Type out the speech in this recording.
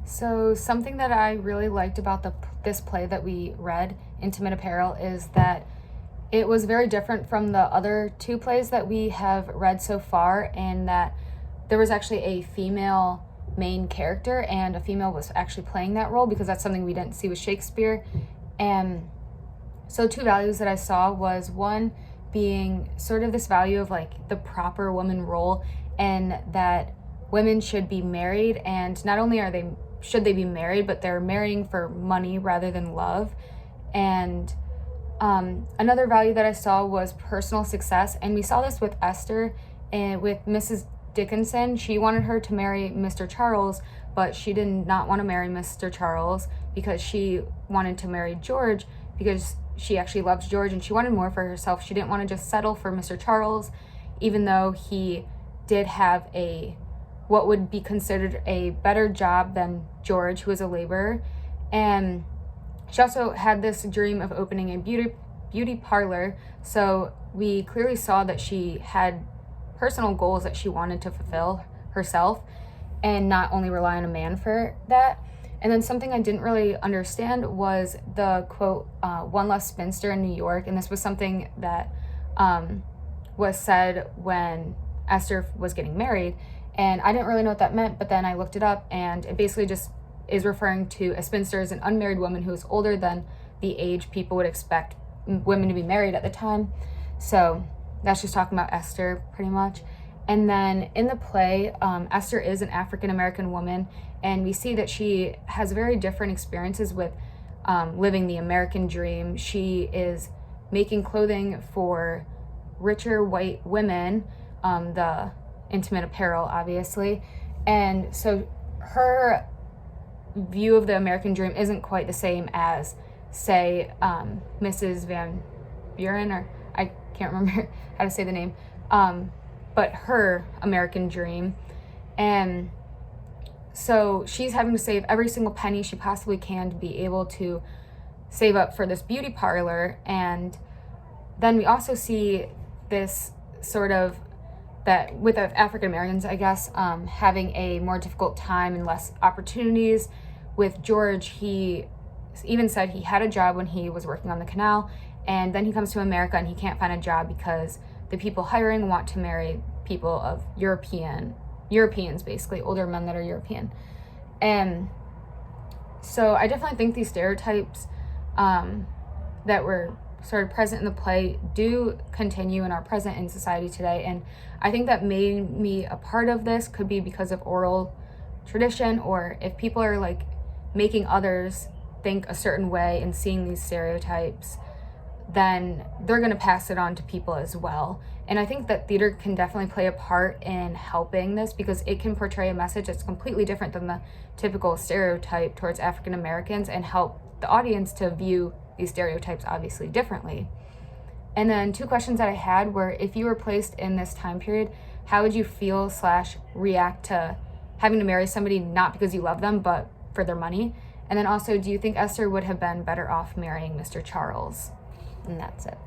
So something that I really liked about this play that we read, Intimate Apparel, is that it was very different from the other two plays that we have read so far, in that there was actually a female main character and a female was actually playing that role, because that's something we didn't see with Shakespeare. And so two values that I saw was, one being sort of this value of like the proper woman role, and that women should be married, and not only should they be married, but they're marrying for money rather than love. And another value that I saw was personal success, and we saw this with Esther and with Mrs. Dickinson. She wanted her to marry Mr. Charles, but she did not want to marry Mr. Charles because she wanted to marry George, because she actually loves George and she wanted more for herself. She didn't want to just settle for Mr. Charles, even though he did have what would be considered a better job than George, who was a laborer. And she also had this dream of opening a beauty parlor. So we clearly saw that she had personal goals that she wanted to fulfill herself, and not only rely on a man for that. And then something I didn't really understand was the quote, one less spinster in New York. And this was something that was said when Esther was getting married. And I didn't really know what that meant, but then I looked it up, and it basically just is referring to a spinster as an unmarried woman who is older than the age people would expect women to be married at the time. So that's just talking about Esther pretty much. And then in the play, Esther is an African-American woman, and we see that she has very different experiences with living the American dream. She is making clothing for richer white women, the Intimate Apparel, obviously. And so her view of the American dream isn't quite the same as, say, Mrs. Van Buren, or I can't remember how to say the name, but her American dream. And so she's having to save every single penny she possibly can to be able to save up for this beauty parlor. And then we also see this sort of, that with African Americans, I guess, having a more difficult time and less opportunities. With George, he even said he had a job when he was working on the canal, and then he comes to America and he can't find a job because the people hiring want to marry people of Europeans, basically, older men that are European. And so I definitely think these stereotypes that were sort of present in the play do continue and are present in society today. And I think that made me a part of this could be because of oral tradition, or if people are like making others think a certain way and seeing these stereotypes, then they're going to pass it on to people as well. And I think that theater can definitely play a part in helping this, because it can portray a message that's completely different than the typical stereotype towards African Americans, and help the audience to view these stereotypes obviously differently. And then two questions that I had were, if you were placed in this time period, how would you feel / react to having to marry somebody not because you love them, but for their money? And then also, do you think Esther would have been better off marrying Mr. Charles? And that's it.